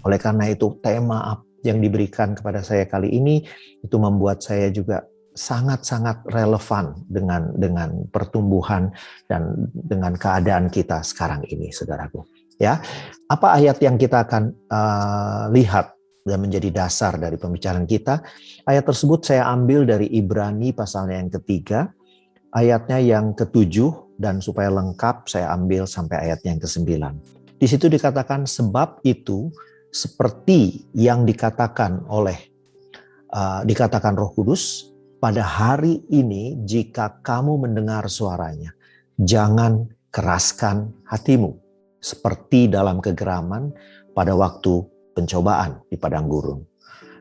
Oleh karena itu, tema yang diberikan kepada saya kali ini itu membuat saya juga sangat-sangat relevan dengan pertumbuhan dan dengan keadaan kita sekarang ini, saudaraku. Ya, apa ayat yang kita akan lihat dan menjadi dasar dari pembicaraan kita? Ayat tersebut saya ambil dari Ibrani pasalnya yang ketiga, ayatnya yang ke-7, dan supaya lengkap saya ambil sampai ayatnya yang ke-9. Di situ dikatakan, sebab itu seperti yang dikatakan Roh Kudus, pada hari ini jika kamu mendengar suaranya, jangan keraskan hatimu seperti dalam kegeraman pada waktu pencobaan di padang gurun,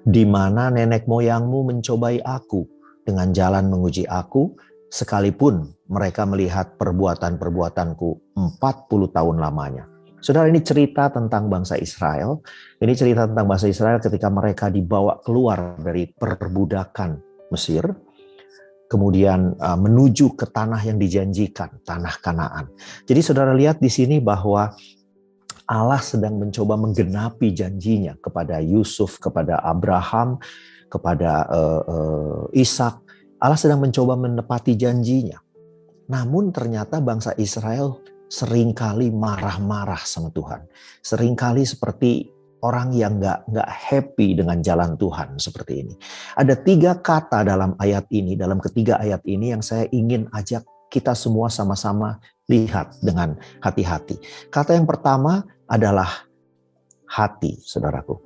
di mana nenek moyangmu mencobai aku dengan jalan menguji aku, sekalipun mereka melihat perbuatan-perbuatanku 40 tahun lamanya. Saudara, ini cerita tentang bangsa Israel. Ini cerita tentang bangsa Israel ketika mereka dibawa keluar dari perbudakan Mesir, kemudian menuju ke tanah yang dijanjikan, tanah Kanaan. Jadi saudara lihat di sini bahwa Allah sedang mencoba menggenapi janjinya kepada Yusuf, kepada Abraham, kepada Ishak. Allah sedang mencoba menepati janjinya. Namun ternyata bangsa Israel seringkali marah-marah sama Tuhan. Seringkali seperti orang yang nggak happy dengan jalan Tuhan seperti ini. Ada 3 kata dalam ayat ini, dalam ketiga ayat ini yang saya ingin ajak kita semua sama-sama lihat dengan hati-hati. Kata yang pertama adalah hati, saudaraku.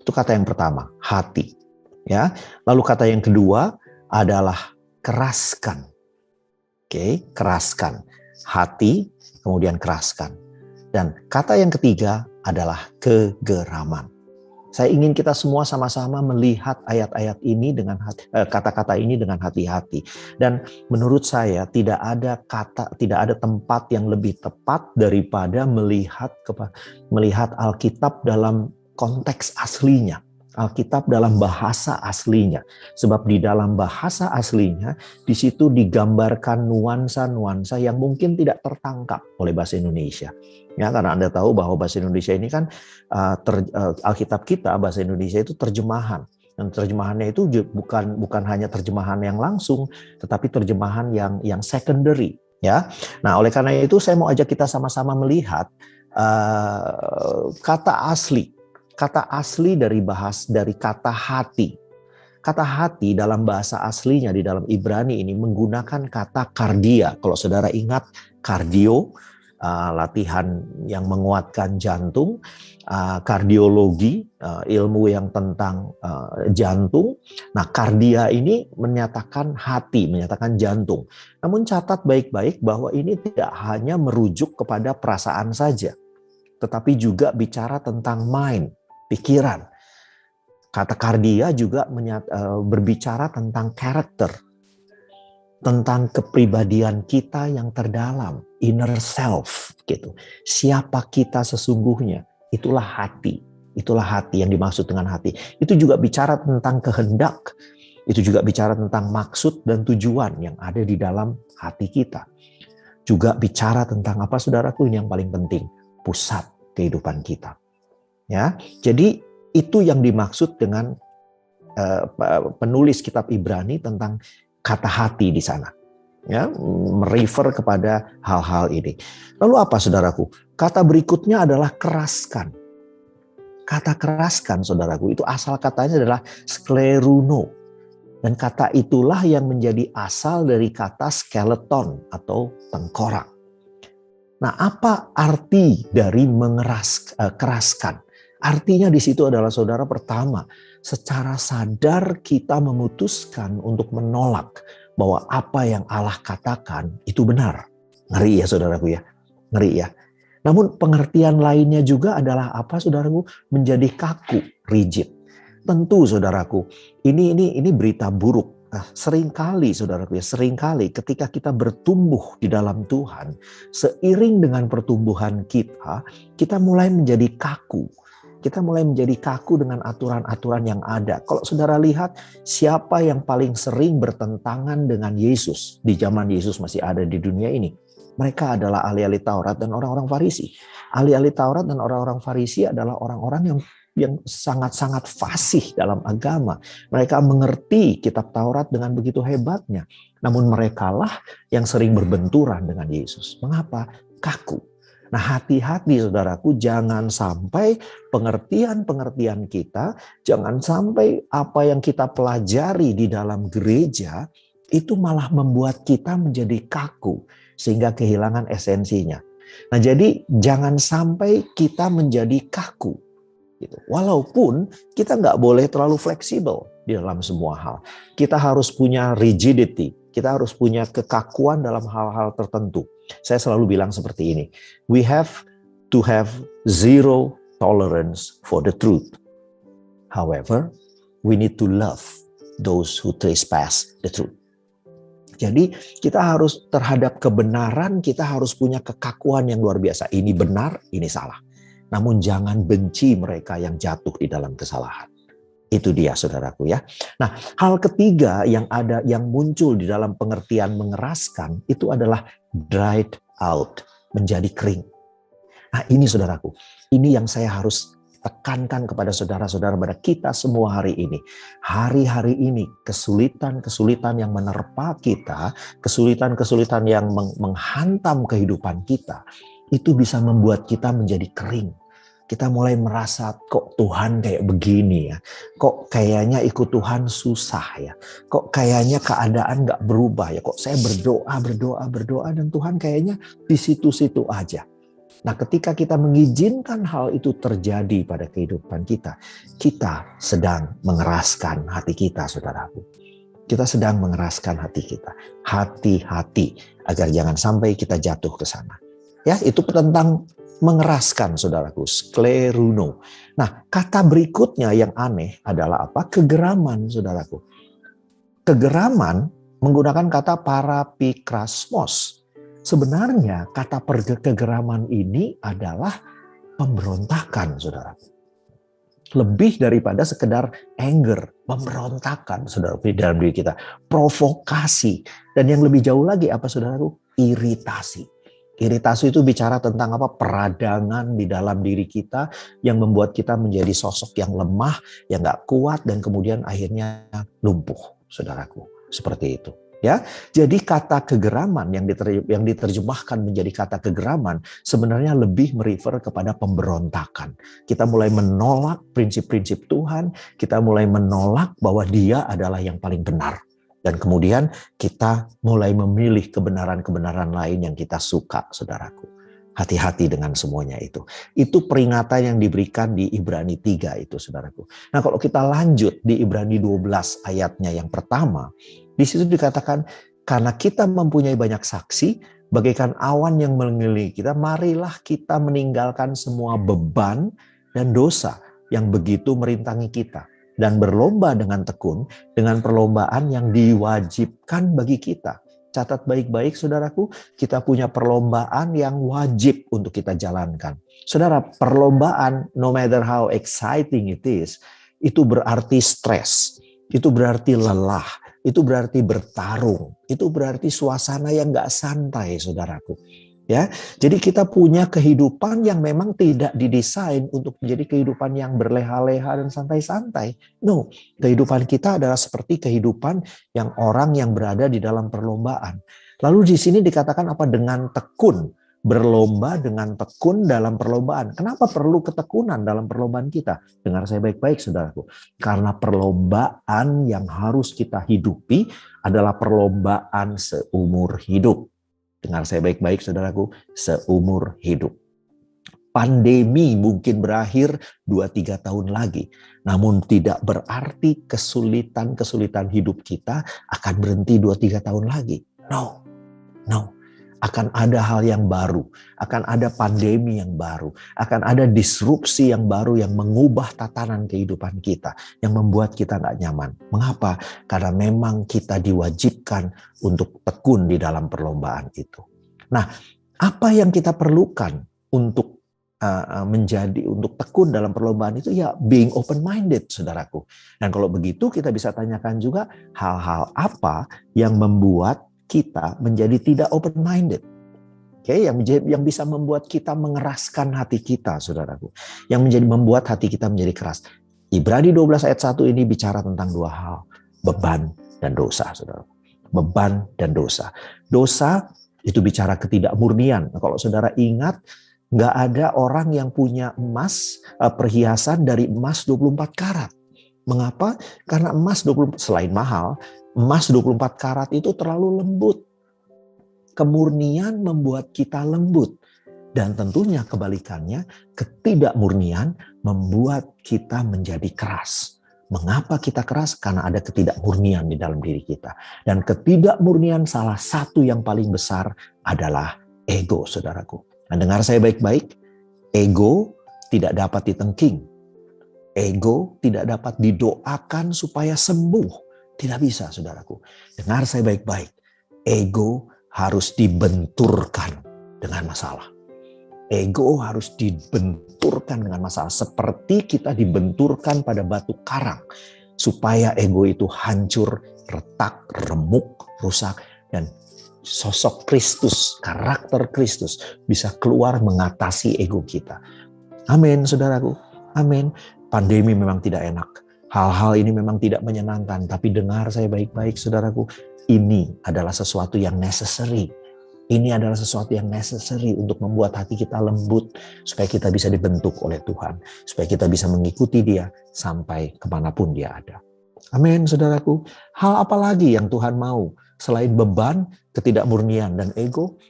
Itu kata yang pertama, hati. Ya. Lalu kata yang kedua adalah keraskan. Oke, keraskan. Hati, kemudian keraskan. Dan kata yang ketiga adalah kegeraman. Saya ingin kita semua sama-sama melihat ayat-ayat ini dengan kata-kata ini dengan hati-hati. Dan menurut saya tidak ada tempat yang lebih tepat daripada melihat Alkitab dalam konteks aslinya. Alkitab dalam bahasa aslinya. Sebab di dalam bahasa aslinya, di situ digambarkan nuansa-nuansa yang mungkin tidak tertangkap oleh bahasa Indonesia. Ya, karena Anda tahu bahwa bahasa Indonesia ini kan, Alkitab kita, bahasa Indonesia itu terjemahan. Dan terjemahannya itu bukan hanya terjemahan yang langsung, tetapi terjemahan yang secondary. Ya, nah oleh karena itu saya mau ajak kita sama-sama melihat kata asli dari kata hati. Kata hati dalam bahasa aslinya di dalam Ibrani ini menggunakan kata kardia. Kalau saudara ingat kardio, latihan yang menguatkan jantung, kardiologi, ilmu yang tentang jantung. Nah, kardia ini menyatakan hati, menyatakan jantung. Namun catat baik-baik bahwa ini tidak hanya merujuk kepada perasaan saja, tetapi juga bicara tentang mind, pikiran. Kata kardia juga berbicara tentang karakter, tentang kepribadian kita yang terdalam, inner self gitu. Siapa kita sesungguhnya? Itulah hati. Itulah hati yang dimaksud dengan hati. Itu juga bicara tentang kehendak. Itu juga bicara tentang maksud dan tujuan yang ada di dalam hati kita. Juga bicara tentang apa, saudaraku? Ini yang paling penting, pusat kehidupan kita. Ya, jadi itu yang dimaksud dengan penulis kitab Ibrani tentang kata hati di sana. Ya, merefer kepada hal-hal ini. Lalu apa, saudaraku? Kata berikutnya adalah keraskan. Kata keraskan, saudaraku, itu asal katanya adalah skleruno. Dan kata itulah yang menjadi asal dari kata skeleton atau tengkorak. Nah, apa arti dari keraskan? Artinya di situ adalah, saudara, pertama, secara sadar kita memutuskan untuk menolak bahwa apa yang Allah katakan itu benar. Ngeri ya, saudaraku ya. Ngeri ya. Namun pengertian lainnya juga adalah apa, saudaraku? Menjadi kaku, rigid. Tentu, saudaraku, ini berita buruk. Nah, seringkali, saudaraku ya, seringkali ketika kita bertumbuh di dalam Tuhan, seiring dengan pertumbuhan kita mulai menjadi kaku. Kita mulai menjadi kaku dengan aturan-aturan yang ada. Kalau saudara lihat, siapa yang paling sering bertentangan dengan Yesus di zaman Yesus masih ada di dunia ini? Mereka adalah ahli-ahli Taurat dan orang-orang Farisi. Ahli-ahli Taurat dan orang-orang Farisi adalah orang-orang yang yang sangat-sangat fasih dalam agama. Mereka mengerti kitab Taurat dengan begitu hebatnya. Namun merekalah yang sering berbenturan dengan Yesus. Mengapa? Kaku. Nah, hati-hati saudaraku, jangan sampai pengertian-pengertian kita, jangan sampai apa yang kita pelajari di dalam gereja itu malah membuat kita menjadi kaku sehingga kehilangan esensinya. Nah, jadi jangan sampai kita menjadi kaku. Gitu. Walaupun kita nggak boleh terlalu fleksibel di dalam semua hal. Kita harus punya rigidity. Kita harus punya kekakuan dalam hal-hal tertentu. Saya selalu bilang seperti ini. We have to have zero tolerance for the truth. However, we need to love those who trespass the truth. Jadi kita harus terhadap kebenaran, kita harus punya kekakuan yang luar biasa. Ini benar, ini salah. Namun jangan benci mereka yang jatuh di dalam kesalahan. Itu dia saudaraku ya. Nah, hal ketiga yang muncul di dalam pengertian mengeraskan itu adalah dried out, menjadi kering. Nah, ini saudaraku, ini yang saya harus tekankan kepada saudara-saudara, pada kita semua hari ini. Hari-hari ini kesulitan-kesulitan yang menerpa kita, kesulitan-kesulitan yang menghantam kehidupan kita, itu bisa membuat kita menjadi kering. Kita mulai merasa, kok Tuhan kayak begini ya, kok kayaknya ikut Tuhan susah ya, kok kayaknya keadaan gak berubah ya, kok saya berdoa dan Tuhan kayaknya di situ-situ aja. Nah, ketika kita mengizinkan hal itu terjadi pada kehidupan kita, kita sedang mengeraskan hati kita, saudaraku. Kita sedang mengeraskan hati kita. Hati-hati agar jangan sampai kita jatuh ke sana. Ya, itu tentang mengeraskan, saudaraku, skleruno. Nah, kata berikutnya yang aneh adalah apa? Kegeraman, saudaraku. Kegeraman menggunakan kata parapikrasmos. Sebenarnya kata kegeraman ini adalah pemberontakan, saudara. Lebih daripada sekedar anger, pemberontakan, saudara, di dalam diri kita. Provokasi. Dan yang lebih jauh lagi apa, saudaraku? Iritasi. Iritasi itu bicara tentang apa? Peradangan di dalam diri kita yang membuat kita menjadi sosok yang lemah, yang gak kuat, dan kemudian akhirnya lumpuh, saudaraku. Seperti itu. Ya, jadi kata kegeraman yang diterjemahkan menjadi kata kegeraman sebenarnya lebih merefer kepada pemberontakan. Kita mulai menolak prinsip-prinsip Tuhan, kita mulai menolak bahwa Dia adalah yang paling benar. Dan kemudian kita mulai memilih kebenaran-kebenaran lain yang kita suka, saudaraku. Hati-hati dengan semuanya itu. Itu peringatan yang diberikan di Ibrani 3 itu, saudaraku. Nah, kalau kita lanjut di Ibrani 12 ayatnya yang pertama, di situ dikatakan, karena kita mempunyai banyak saksi, bagaikan awan yang mengelilingi kita, marilah kita meninggalkan semua beban dan dosa yang begitu merintangi kita. Dan berlomba dengan tekun, dengan perlombaan yang diwajibkan bagi kita. Catat baik-baik, saudaraku, kita punya perlombaan yang wajib untuk kita jalankan. Saudara, perlombaan, no matter how exciting it is, itu berarti stres, itu berarti lelah, itu berarti bertarung, itu berarti suasana yang gak santai, saudaraku. Ya, jadi kita punya kehidupan yang memang tidak didesain untuk menjadi kehidupan yang berleha-leha dan santai-santai. No, kehidupan kita adalah seperti kehidupan yang orang yang berada di dalam perlombaan. Lalu di sini dikatakan apa? Dengan tekun, berlomba dengan tekun dalam perlombaan. Kenapa perlu ketekunan dalam perlombaan kita? Dengar saya baik-baik, saudaraku. Karena perlombaan yang harus kita hidupi adalah perlombaan seumur hidup. Dengar saya baik-baik, saudaraku, seumur hidup. Pandemi mungkin berakhir 2-3 tahun lagi. Namun tidak berarti kesulitan-kesulitan hidup kita akan berhenti 2-3 tahun lagi. No. Akan ada hal yang baru. Akan ada pandemi yang baru. Akan ada disrupsi yang baru yang mengubah tatanan kehidupan kita. Yang membuat kita gak nyaman. Mengapa? Karena memang kita diwajibkan untuk tekun di dalam perlombaan itu. Nah, apa yang kita perlukan untuk untuk tekun dalam perlombaan itu? Ya, being open-minded, saudaraku. Dan kalau begitu kita bisa tanyakan juga hal-hal apa yang membuat kita menjadi tidak open-minded. yang bisa membuat kita mengeraskan hati kita, saudaraku. Yang membuat hati kita menjadi keras. Ibrani 12 ayat 1 ini bicara tentang dua hal. Beban dan dosa, saudaraku. Beban dan dosa. Dosa itu bicara ketidakmurnian. Nah, kalau saudara ingat, nggak ada orang yang punya emas, perhiasan dari emas 24 karat. Mengapa? Karena emas selain mahal, emas 24 karat itu terlalu lembut. Kemurnian membuat kita lembut. Dan tentunya kebalikannya, ketidakmurnian membuat kita menjadi keras. Mengapa kita keras? Karena ada ketidakmurnian di dalam diri kita. Dan ketidakmurnian salah satu yang paling besar adalah ego, saudaraku. Nah, dengar saya baik-baik. Ego tidak dapat ditengking. Ego tidak dapat didoakan supaya sembuh. Tidak bisa, saudaraku. Dengar saya baik-baik. Ego harus dibenturkan dengan masalah. Ego harus dibenturkan dengan masalah. Seperti kita dibenturkan pada batu karang. Supaya ego itu hancur, retak, remuk, rusak. Dan sosok Kristus, karakter Kristus bisa keluar mengatasi ego kita. Amin, saudaraku. Amin. Pandemi memang tidak enak. Hal-hal ini memang tidak menyenangkan. Tapi dengar saya baik-baik, saudaraku. Ini adalah sesuatu yang necessary. Ini adalah sesuatu yang necessary untuk membuat hati kita lembut. Supaya kita bisa dibentuk oleh Tuhan. Supaya kita bisa mengikuti Dia sampai kemanapun Dia ada. Amin, saudaraku. Hal apa lagi yang Tuhan mau? Selain beban, ketidakmurnian, dan ego,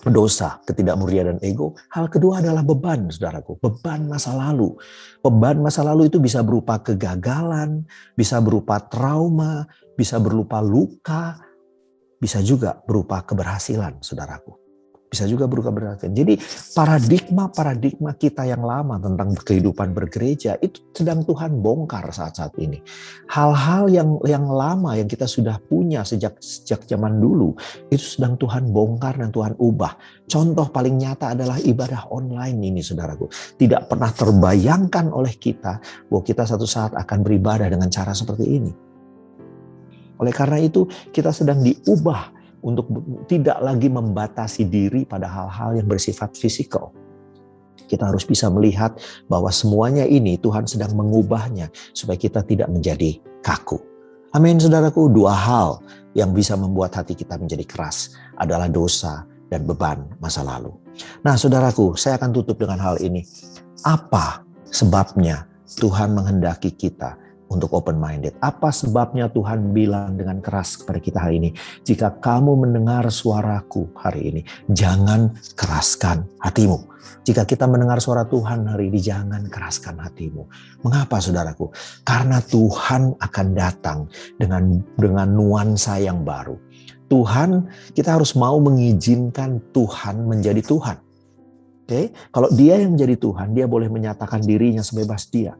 dosa, ketidakmurnian, dan ego. Hal kedua adalah beban, saudaraku. Beban masa lalu. Beban masa lalu itu bisa berupa kegagalan, bisa berupa trauma, bisa berupa luka, bisa juga berupa keberhasilan, saudaraku. Bisa juga berupa keberhasilan. Jadi paradigma kita yang lama tentang kehidupan bergereja itu sedang Tuhan bongkar saat-saat ini. Hal-hal yang lama yang kita sudah punya sejak zaman dulu itu sedang Tuhan bongkar dan Tuhan ubah. Contoh paling nyata adalah ibadah online ini, saudaraku. Tidak pernah terbayangkan oleh kita bahwa kita satu saat akan beribadah dengan cara seperti ini. Oleh karena itu kita sedang diubah untuk tidak lagi membatasi diri pada hal-hal yang bersifat fisikal. Kita harus bisa melihat bahwa semuanya ini Tuhan sedang mengubahnya supaya kita tidak menjadi kaku. Amin, saudaraku. Dua hal yang bisa membuat hati kita menjadi keras adalah dosa dan beban masa lalu. Nah, saudaraku, saya akan tutup dengan hal ini. Apa sebabnya Tuhan menghendaki kita untuk open-minded? Apa sebabnya Tuhan bilang dengan keras kepada kita hari ini? Jika kamu mendengar suaraku hari ini, jangan keraskan hatimu. Jika kita mendengar suara Tuhan hari ini, jangan keraskan hatimu. Mengapa, saudaraku? Karena Tuhan akan datang dengan nuansa yang baru. Tuhan, kita harus mau mengizinkan Tuhan menjadi Tuhan. Oke? Kalau Dia yang menjadi Tuhan, Dia boleh menyatakan dirinya sebebas Dia.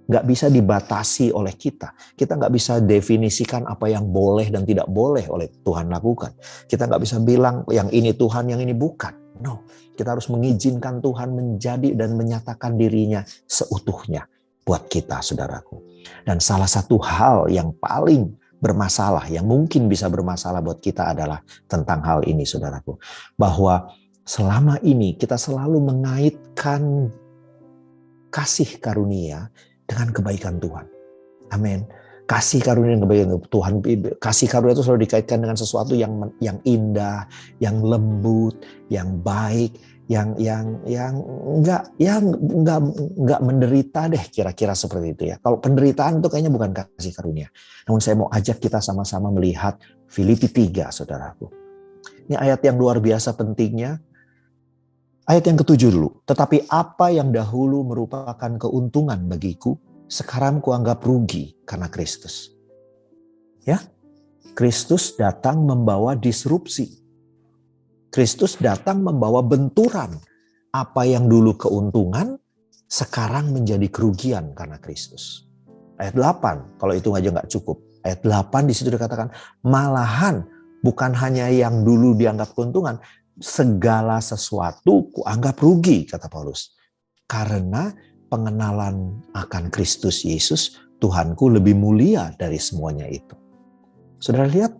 Nggak bisa dibatasi oleh kita. Kita nggak bisa definisikan apa yang boleh dan tidak boleh oleh Tuhan lakukan. Kita nggak bisa bilang yang ini Tuhan, yang ini bukan. No, kita harus mengizinkan Tuhan menjadi dan menyatakan dirinya seutuhnya buat kita, saudaraku. Dan salah satu hal yang paling bermasalah, yang mungkin bisa bermasalah buat kita adalah tentang hal ini, saudaraku. Bahwa selama ini kita selalu mengaitkan kasih karunia dengan kebaikan Tuhan. Amin. Kasih karunia dan kebaikan Tuhan. Kasih karunia itu selalu dikaitkan dengan sesuatu yang indah, yang lembut, yang baik, yang enggak menderita deh, kira-kira seperti itu ya. Kalau penderitaan itu kayaknya bukan kasih karunia. Namun saya mau ajak kita sama-sama melihat Filipi 3, saudaraku. Ini ayat yang luar biasa pentingnya. Ayat yang ke-7 dulu. Tetapi apa yang dahulu merupakan keuntungan bagiku, sekarang kuanggap rugi karena Kristus. Ya, Kristus datang membawa disrupsi. Kristus datang membawa benturan. Apa yang dulu keuntungan, sekarang menjadi kerugian karena Kristus. Ayat 8, kalau itu aja nggak cukup. Ayat 8 di situ dikatakan, malahan bukan hanya yang dulu dianggap keuntungan, segala sesuatu kuanggap rugi, kata Paulus. Karena pengenalan akan Kristus Yesus, Tuhanku lebih mulia dari semuanya itu. Saudara lihat,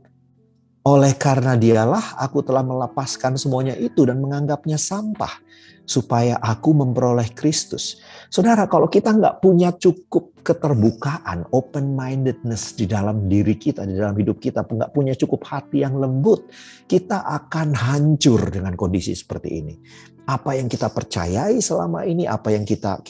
Oleh karena dialah aku telah melepaskan semuanya itu dan menganggapnya sampah, supaya aku memperoleh Kristus. Saudara, kalau kita nggak punya cukup keterbukaan, open-mindedness di dalam diri kita, di dalam hidup kita, nggak punya cukup hati yang lembut, kita akan hancur dengan kondisi seperti ini. Apa yang kita percayai selama ini, apa yang kita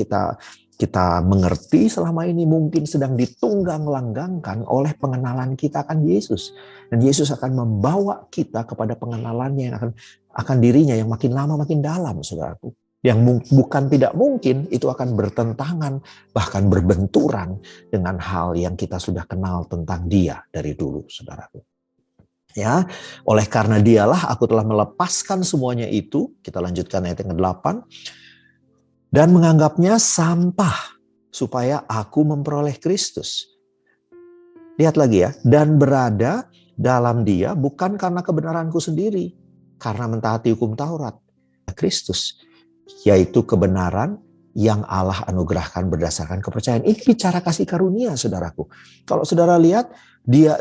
mengerti selama ini mungkin sedang ditunggang-langgangkan oleh pengenalan kita akan Yesus. Dan Yesus akan membawa kita kepada pengenalannya yang akan dirinya yang makin lama makin dalam, saudaraku. Yang bukan tidak mungkin itu akan bertentangan, bahkan berbenturan dengan hal yang kita sudah kenal tentang dia dari dulu, saudaraku. Ya, oleh karena dialah aku telah melepaskan semuanya itu. Kita lanjutkan ayat yang ke-8. Dan menganggapnya sampah supaya aku memperoleh Kristus. Lihat lagi ya, dan berada dalam dia bukan karena kebenaranku sendiri, karena mentaati hukum Taurat. Kristus, yaitu kebenaran yang Allah anugerahkan berdasarkan kepercayaan. Ini bicara kasih karunia, saudaraku. Kalau saudara lihat, dia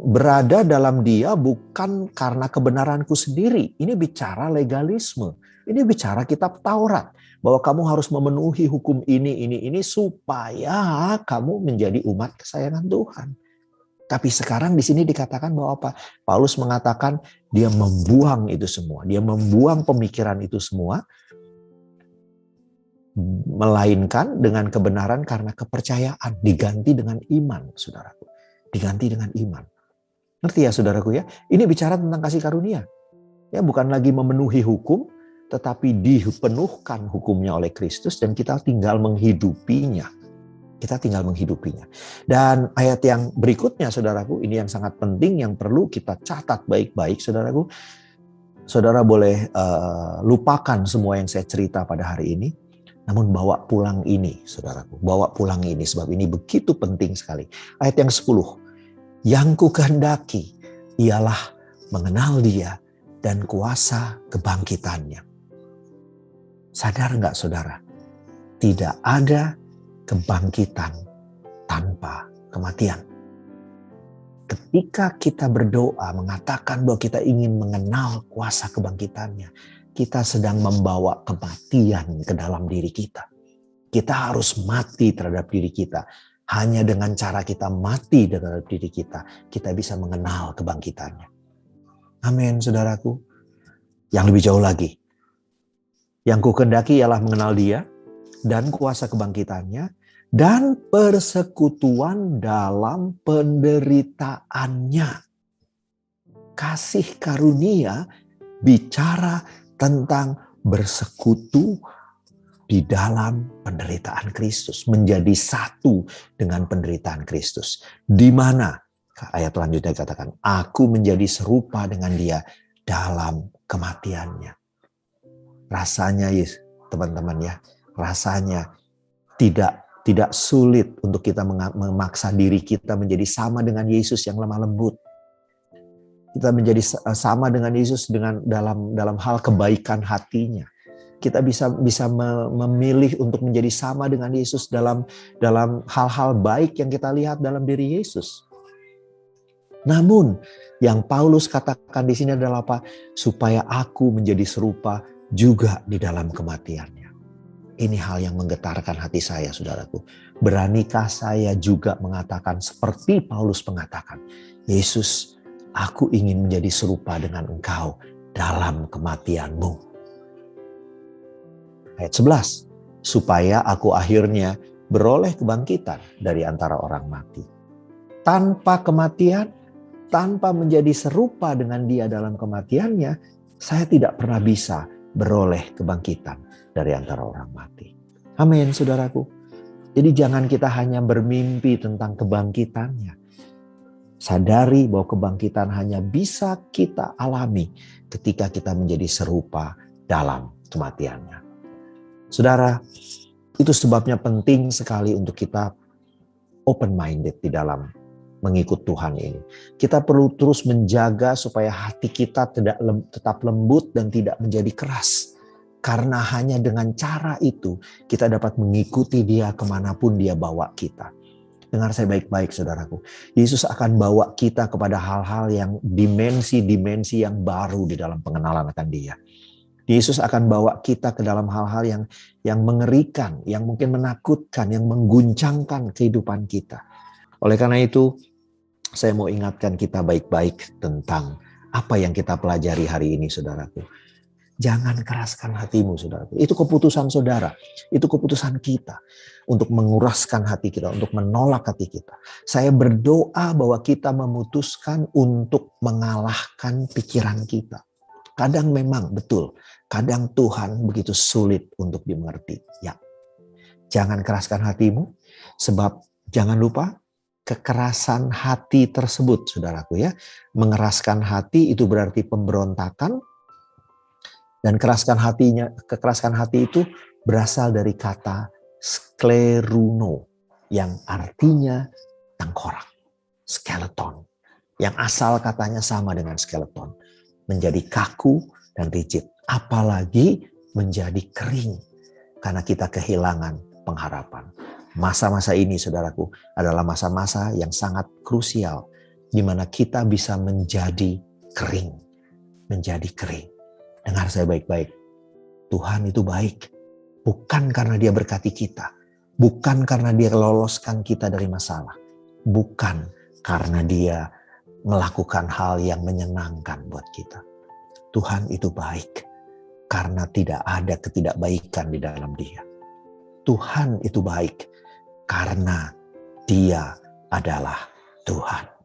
berada dalam dia bukan karena kebenaranku sendiri. Ini bicara legalisme. Ini bicara kitab Taurat. Bahwa kamu harus memenuhi hukum ini supaya kamu menjadi umat kesayangan Tuhan. Tapi sekarang di sini dikatakan bahwa apa? Paulus mengatakan dia membuang itu semua. Dia membuang pemikiran itu semua. Melainkan dengan kebenaran karena kepercayaan. Diganti dengan iman, saudaraku. Diganti dengan iman. Ngerti ya saudaraku ya? Ini bicara tentang kasih karunia. Ya, bukan lagi memenuhi hukum, tetapi dipenuhkan hukumnya oleh Kristus dan kita tinggal menghidupinya. Kita tinggal menghidupinya. Dan ayat yang berikutnya, saudaraku, ini yang sangat penting, yang perlu kita catat baik-baik, saudaraku. Saudara boleh lupakan semua yang saya cerita pada hari ini, namun bawa pulang ini, saudaraku. Bawa pulang ini, sebab ini begitu penting sekali. Ayat yang 10. Yang kukehendaki ialah mengenal dia dan kuasa kebangkitannya. Sadar nggak saudara? Tidak ada kebangkitan tanpa kematian. Ketika kita berdoa mengatakan bahwa kita ingin mengenal kuasa kebangkitannya, kita sedang membawa kematian ke dalam diri kita. Kita harus mati terhadap diri kita. Hanya dengan cara kita mati terhadap diri kita, kita bisa mengenal kebangkitannya. Amin, saudaraku. Yang lebih jauh lagi, yang kukehendaki ialah mengenal dia dan kuasa kebangkitannya dan persekutuan dalam penderitaannya. Kasih karunia bicara tentang bersekutu di dalam penderitaan Kristus. Menjadi satu dengan penderitaan Kristus. Di mana ayat selanjutnya katakan, aku menjadi serupa dengan dia dalam kematiannya. Rasanya teman-teman ya, rasanya tidak sulit untuk kita memaksa diri kita menjadi sama dengan Yesus yang lemah lembut. Kita menjadi sama dengan Yesus dalam hal kebaikan hatinya. Kita bisa memilih untuk menjadi sama dengan Yesus dalam hal-hal baik yang kita lihat dalam diri Yesus. Namun yang Paulus katakan di sini adalah apa? Supaya aku menjadi serupa juga di dalam kematiannya. Ini hal yang menggetarkan hati saya, saudaraku. Beranikah saya juga mengatakan seperti Paulus mengatakan, Yesus, aku ingin menjadi serupa dengan Engkau dalam kematianmu. Ayat 11, supaya aku akhirnya beroleh kebangkitan dari antara orang mati. Tanpa kematian, tanpa menjadi serupa dengan dia dalam kematiannya, saya tidak pernah bisa beroleh kebangkitan dari antara orang mati. Amin, saudaraku. Jadi jangan kita hanya bermimpi tentang kebangkitannya. Sadari bahwa kebangkitan hanya bisa kita alami ketika kita menjadi serupa dalam kematiannya. Saudara, itu sebabnya penting sekali untuk kita open-minded di dalam mengikut Tuhan ini. Kita perlu terus menjaga supaya hati kita tetap lembut dan tidak menjadi keras. Karena hanya dengan cara itu kita dapat mengikuti dia kemanapun dia bawa kita. Dengar saya baik-baik saudaraku. Yesus akan bawa kita kepada hal-hal yang dimensi-dimensi yang baru di dalam pengenalan akan Dia. Yesus akan bawa kita ke dalam hal-hal yang mengerikan, yang mungkin menakutkan, yang mengguncangkan kehidupan kita. Oleh karena itu, saya mau ingatkan kita baik-baik tentang apa yang kita pelajari hari ini, saudaraku. Jangan keraskan hatimu, saudaraku. Itu keputusan saudara. Itu keputusan kita untuk menguraskan hati kita, untuk menolak hati kita. Saya berdoa bahwa kita memutuskan untuk mengalahkan pikiran kita. Kadang memang betul, kadang Tuhan begitu sulit untuk dimengerti. Ya, jangan keraskan hatimu, sebab jangan lupa kekerasan hati tersebut, saudaraku ya. Mengeraskan hati itu berarti pemberontakan. Dan kekerasan hati itu berasal dari kata skleruno yang artinya tengkorak, skeleton. Yang asal katanya sama dengan skeleton, menjadi kaku dan rigid, apalagi menjadi kering karena kita kehilangan pengharapan. Masa-masa ini, saudaraku, adalah masa-masa yang sangat krusial di mana kita bisa menjadi kering, menjadi kering. Dengar saya baik-baik. Tuhan itu baik. Bukan karena Dia berkati kita. Bukan karena Dia loloskan kita dari masalah. Bukan karena Dia melakukan hal yang menyenangkan buat kita. Tuhan itu baik karena tidak ada ketidakbaikan di dalam Dia. Tuhan itu baik karena Dia adalah Tuhan.